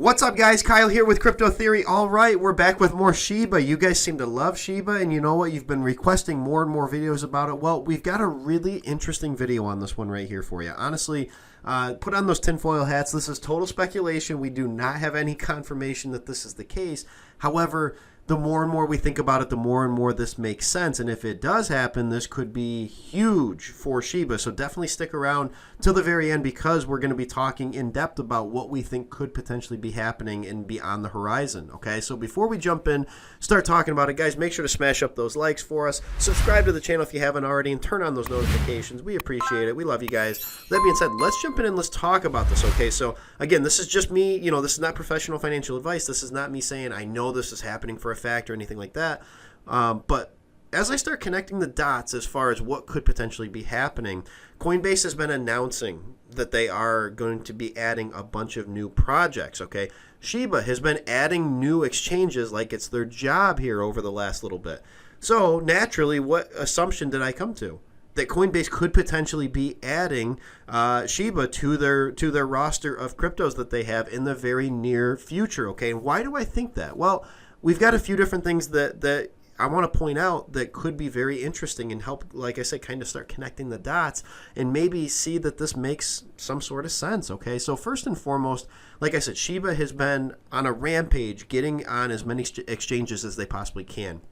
What's up, guys? Kyle here with Crypto Theory. All right, we're back with more Shiba. You guys seem to love Shiba, and you know what? You've been requesting more and more videos about it. Well, we've got a really interesting video on this one right here for you. Honestly, put on those tinfoil hats. This is total speculation. We do not have any confirmation that this is the case. However, the more and more we think about it, the more and more this makes sense. And if it does happen, this could be huge for Shiba. So definitely stick around till the very end, because we're going to be talking in depth about what we think could potentially be happening and be on the horizon. Okay, so before we jump in, start talking about it, guys, make sure to smash up those likes for us. Subscribe to the channel if you haven't already, and turn on those notifications. We appreciate it. We love you guys. That being said, let's jump in and let's talk about this. Okay, so again, this is just me. This is not professional financial advice. This is not me saying I know this is happening for a fact or anything like that. But as I start connecting the dots as far as what could potentially be happening, Coinbase has been announcing that they are going to be adding a bunch of new projects, okay? Shiba has been adding new exchanges like it's their job here over the last little bit. So naturally, what assumption did I come to? That Coinbase could potentially be adding Shiba to their roster of cryptos that they have in the very near future, okay? And why do I think that? Well, we've got a few different things that I want to point out that could be very interesting and help, like I said, kind of start connecting the dots and maybe see that this makes some sort of sense, okay? So first and foremost, like I said, Shiba has been on a rampage, getting on as many exchanges as they possibly can.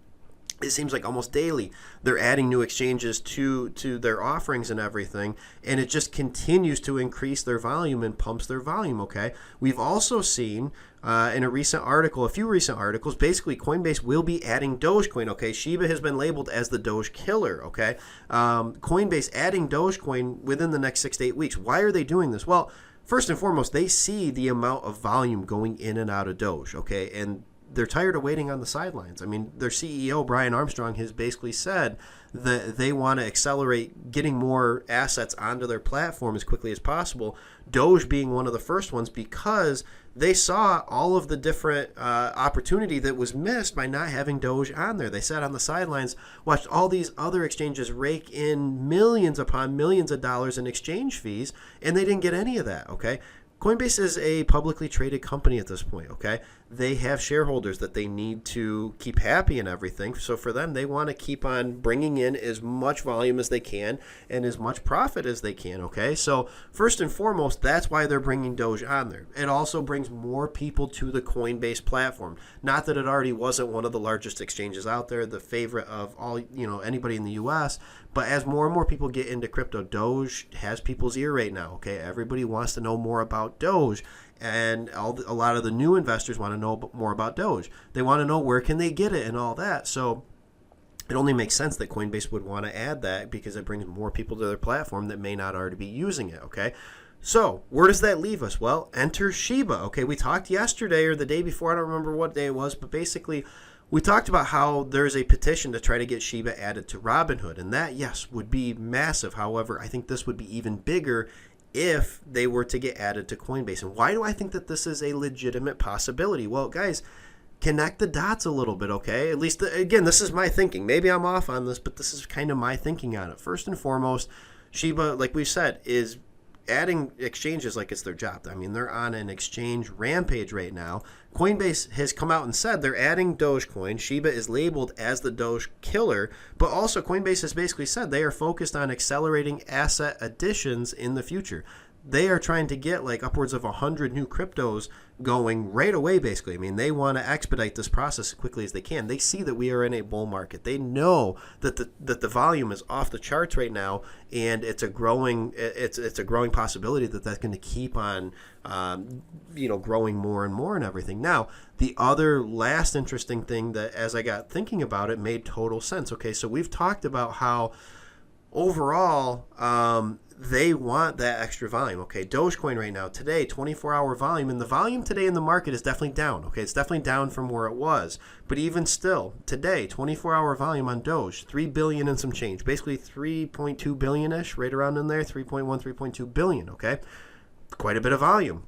It seems like almost daily they're adding new exchanges to their offerings and everything, and it just continues to increase their volume and pumps their volume, okay? We've also seen in a few recent articles, basically Coinbase will be adding Dogecoin, okay? Shiba has been labeled as the Doge killer, okay? Coinbase adding Dogecoin within the next 6 to 8 weeks. Why are they doing this? Well, first and foremost, they see the amount of volume going in and out of Doge, okay? And they're tired of waiting on the sidelines. I mean, their CEO, Brian Armstrong, has basically said that they want to accelerate getting more assets onto their platform as quickly as possible, Doge being one of the first ones, because they saw all of the different opportunity that was missed by not having Doge on there. They sat on the sidelines, watched all these other exchanges rake in millions upon millions of dollars in exchange fees, and they didn't get any of that, okay? Coinbase is a publicly traded company at this point, okay? They have shareholders that they need to keep happy and everything. So for them, they want to keep on bringing in as much volume as they can and as much profit as they can, okay? So first and foremost, that's why they're bringing Doge on there. It also brings more people to the Coinbase platform. Not that it already wasn't one of the largest exchanges out there, the favorite of all, anybody in the US, but as more and more people get into crypto, Doge has people's ear right now, okay? Everybody wants to know more about Doge, and a lot of the new investors want to know more about Doge. They want to know where can they get it and all that. So it only makes sense that Coinbase would want to add that, because it brings more people to their platform that may not already be using it, okay? So where does that leave us? Well, enter Shiba, okay? We talked yesterday or the day before, I don't remember what day it was, but basically we talked about how there's a petition to try to get Shiba added to Robinhood, and that, yes, would be massive. However, I think this would be even bigger if they were to get added to Coinbase. And why do I think that this is a legitimate possibility? Well, guys, connect the dots a little bit, okay? At least, again, this is my thinking. Maybe I'm off on this, but this is kind of my thinking on it. First and foremost, Shiba, like we said, is adding exchanges like it's their job. I mean, they're on an exchange rampage right now. Coinbase has come out and said they're adding Dogecoin. Shiba is labeled as the Doge killer, but also Coinbase has basically said they are focused on accelerating asset additions in the future. They are trying to get like upwards of 100 new cryptos going right away, basically. I mean, they want to expedite this process as quickly as they can. They see that we are in a bull market. They know that the volume is off the charts right now, and it's a growing possibility that that's going to keep on growing more and more and everything. Now, the other last interesting thing that, as I got thinking about it, made total sense. Okay, so we've talked about how overall they want that extra volume. Okay, Dogecoin right now, today, 24-hour volume, and the volume today in the market is definitely down. Okay, it's definitely down from where it was. But even still, today, 24-hour volume on Doge, 3 billion and some change. Basically 3.2 billion-ish, right around in there, 3.1, 3.2 billion, okay? Quite a bit of volume.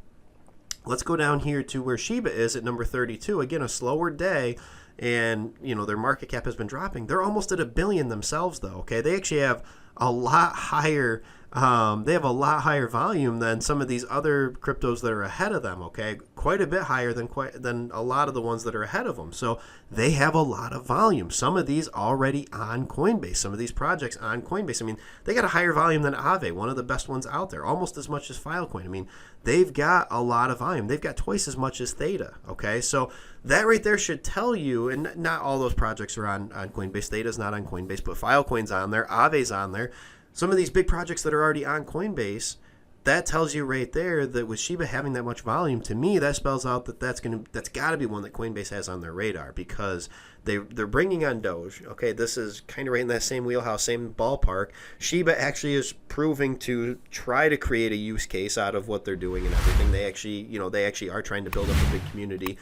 Let's go down here to where Shiba is at number 32. Again, a slower day, and their market cap has been dropping. They're almost at $1 billion themselves, though, okay? They actually have a lot higher They have a lot higher volume than some of these other cryptos that are ahead of them. Okay, quite a bit higher than a lot of the ones that are ahead of them. So they have a lot of volume. Some of these already on Coinbase. Some of these projects on Coinbase. I mean, they got a higher volume than Aave, one of the best ones out there, almost as much as Filecoin. I mean, they've got a lot of volume. They've got twice as much as Theta. Okay, so that right there should tell you, and not all those projects are on Coinbase. Theta's not on Coinbase, but Filecoin's on there. Aave's on there. Some of these big projects that are already on Coinbase, that tells you right there that with Shiba having that much volume, to me, that spells out that that's got to be one that Coinbase has on their radar, because they're bringing on Doge. Okay, this is kind of right in that same wheelhouse, same ballpark. Shiba actually is proving to try to create a use case out of what they're doing and everything. They actually are trying to build up a big community.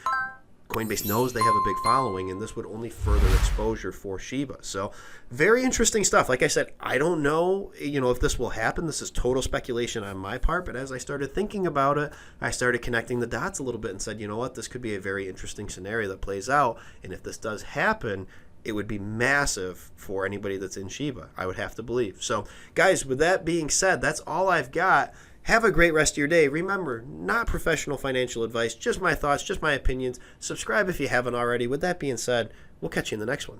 Coinbase knows they have a big following, and this would only further exposure for Shiba. So very interesting stuff. Like I said, I don't know, if this will happen. This is total speculation on my part, but as I started thinking about it, I started connecting the dots a little bit and said, you know what, this could be a very interesting scenario that plays out. And if this does happen, it would be massive for anybody that's in Shiba, I would have to believe. So guys, with that being said, that's all I've got. Have a great rest of your day. Remember, not professional financial advice, just my thoughts, just my opinions. Subscribe if you haven't already. With that being said, we'll catch you in the next one.